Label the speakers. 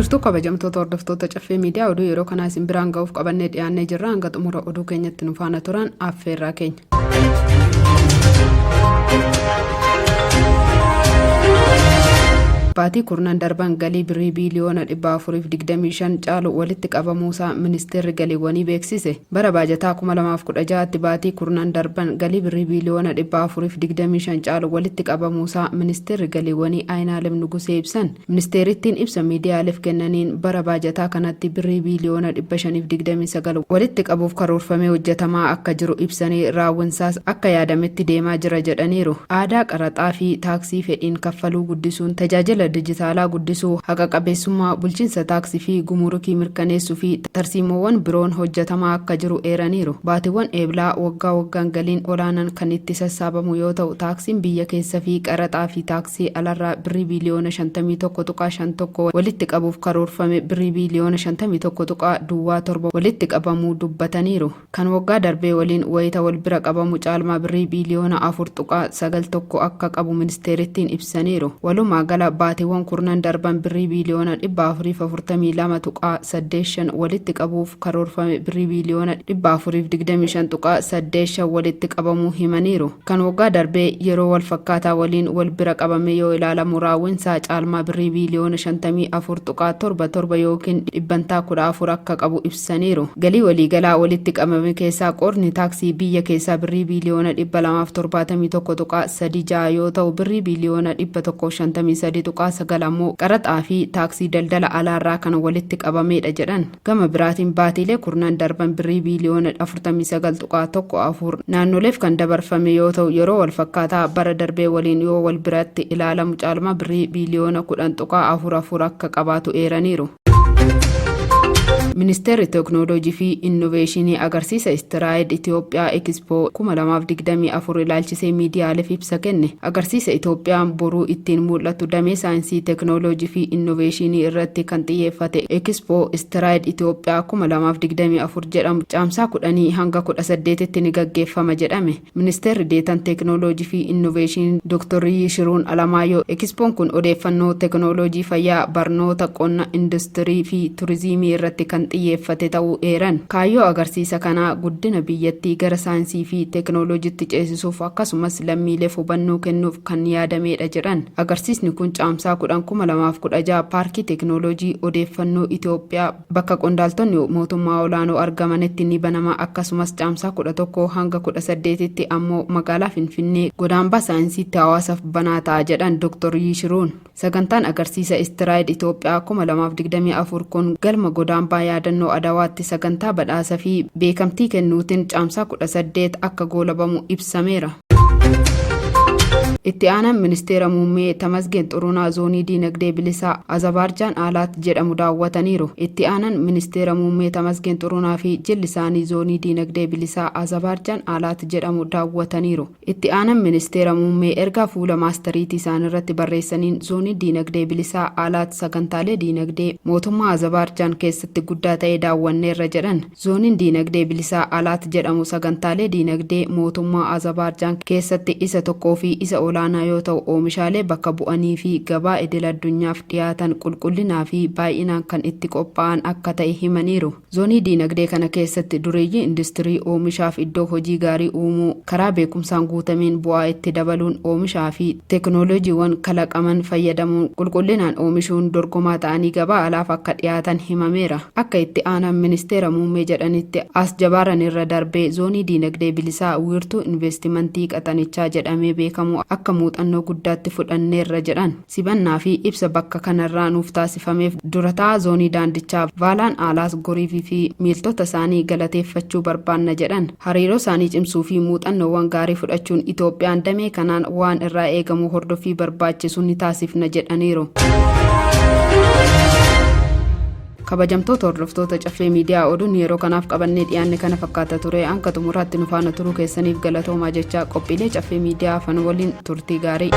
Speaker 1: Jirtu kabajamtoota hordoftoota caffee miidiyaa oduu yeroo kana isin biraan ga'uuf qabannee dhiyaannee jirra. Hanga xumura oduu keenyatti nu faana turan affeerraa keenya. Baatii kurnan darban galii birrii biiliyoona 425 caalu walitti qabamuusaa ministeerri galiiwwanii beeksise. Bara baajataa 2016tti baatii kurnan darban galii birrii biiliyoona 425 caalu walitti qabamuusaa ministeerri galiiwwanii Aynaalem Nugusee ibsan. Ministeerittiin ibsa miidiyaaleef kennaniin bara baajataa kanatti birrii biiliyoona 529 walitti qabuuf karoorfamee hojjetamaa akka jiru ibsanii raawwinsaas akka yaadametti deemaa jira jedhaniiru. Aadaa qaraxaa fi taaksii fedhiin kaffaluu guddisuun tajaajila dijitaalaa guddisuu, haqa qabeessummaa, bulchiinsa taaksii fi gumurukii mirkaneessuu fi tarsiimoowwan biroon hojjetamaa akka jiru eeraniiru. Baatiiwwan eeblaa waggaa waggaan galiin olaanaan kan itti sassaabamu yoo ta'u, taaksiin biyya keessa fi qaraxaa fi taaksii alarraa birrii biiliyoona 51.51 walitti qabuuf karoorfame birrii biiliyoona 51.7 walitti qabamuu dubbataniiru. Kan waggaa darbee waliin wayita wal bira qabamu caalmaa birrii biiliyoona 4.91 akka qabu ministeerittiin ibsaniiru. Walumaa gala baatiiwwan kurnan darban birrii biiliyoona 442.85 walitti qabuuf karoorfame birrii biiliyoona 425.85 walitti qabamuu himaniiru. Kan waggaa darbee yeroo wal fakkaataa waliin wal bira qabame yoo ilaalamu raawwinsaa caalmaa birrii biiliyoona 54.77 yookiin 14% akka qabu ibsaniiru. Galii waliigalaa walitti qabame keessaa qorni taaksii biyya keessaa birrii biiliyoona 271.36 yoo ta'u, birrii biiliyoona 153.9 ammoo qaraxaa fi taaksii daldala alaarraa kan walitti qabameedha jedhan. Gama biraatiin baatiilee kurnan darban birrii biiliyoona 49.14 naannoleef kan dabarfame yoo ta'u, yeroo wal fakkaataa bara darbee waliin yoo wal biratti ilaalamu caalmaa birrii biiliyoona 10.44 akka qabaatu eeraniiru. Ministeerri Teknooloojii fi Innoveeshinii agarsiisa Istiraayid Itoophiyaa Ekspoo 2024 ilaalchisee miidiyaaleef ibsa kenne. Agarsiisa Itoophiyaan boruu ittiin mul'atu damee saayinsii teknooloojii fi innoveeshinii irratti kan xiyyeeffate Ekspoo Istiraayid Itoophiyaa 2024 jedhamu caamsaa 10 hanga 18tti ni gaggeeffama jedhame. Ministeerri deetan teknooloojii fi innoveeshinii Dr. Yishiruun Alamaayyoo Ekspoon kun odeeffannoo teknooloojii fayyaa, barnoota, qonna, industirii fi turizimii irratti kan xiyyeeffate ta'uu eeran. Kaayyoo agarsiisa kanaa guddina biyyattii gara saayinsii fi teknooloojiitti ceesisuuf akkasumas lammiileef hubannoo kennuuf kan yaadameedha jedhan. Agarsiisni kun caamsaa 10/2016 paarkii teknooloojii odeeffannoo Itoophiyaa bakka qondaaltonni mootummaa olaanoo argamanitti ni banama. Akkasumas caamsaa 11 hanga 18tti ammoo magaalaa Finfinnee godaambaa saayinsiitti hawaasaaf banaa ta'a jedhan Dr. Yishiruun. Sagantaan agarsiisa Istiraayid Itoophiyaa 2024 kun galma godaambaa yaadannoo Adawaatti sagantaa badhaasa fi beekamtii kennuutiin caamsaa 18 akka goolabamu ibsameera. Itti aanaan ministeera muummee Tamasgeen Xurunaa zoonii diinagdee bilisaa Azabaarjaan Aalaat jedhamu daawwataniiru. Itti aanaan ministeera muummee Tamasgeen Xurunaa fi jilli isaanii zoonii diinagdee bilisaa Azabaarjaan Aalaat jedhamu daawwataniiru. Itti aanaan ministeera muummee ergaa fuula maastariitii isaanii irratti barreessaniin zoonii diinagdee bilisaa Aalaat sagantaalee diinagdee mootummaa Azabaarjaan keessatti guddaa ta'e daawwanneerra jedhan. Zooniin diinagdee bilisaa Aalaat jedhamu sagantaalee diinagdee mootummaa Azabaarjaan keessatti isa tokkoo fi isa olaanaa yoo ta'u, oomishaalee bakka bu'anii fi gabaa idil addunyaaf dhiyaatan qulqullinaa fi baay'inaan kan itti qophaa'an akka ta'e himaniiru. Zoonii diinagdee kana keessatti dureeyyii industirii oomishaaf iddoo hojii gaarii uumuu, karaa beekumsaan guutameen bu'aa itti dabaluun oomishaa fi teknooloojiiwwan kalaqaman fayyadamuun qulqullinaan oomishuun dorgomaa ta'anii gabaa alaaf akka dhiyaatan himameera. Akka itti aanaan ministeera muummee jedhanitti as jabaaran irra darbee zoonii diinagdee bilisaa wiirtuu investimentii qaxanichaa jedhamee beekamu akka muuxannoo guddaatti fudhanneerra jedhan. Sibannaa fi ibsa bakka kanarraa nuuf taasifameef durataa zoonii daandichaa Vaalaan Aalaas Goriifii fi miiltota isaanii galateeffachuu barbaanna jedhan. Hariiroo isaanii cimsuu fi muuxannoowwan gaarii fudhachuun Itoophiyaan damee kanaan waan irraa eegamu hordofii barbaachisu ni taasifna jedhaniiru. Kabajamtoota hordoftoota caffee miidiyaa oduun yeroo kanaaf qabannee dhiyaanne kana fakkaata ture. Hanga xumuraatti nu faana turuu keessaniif galatoomaa jechaa qophiilee caffee miidiyaa afaan waliin turtii gaarii.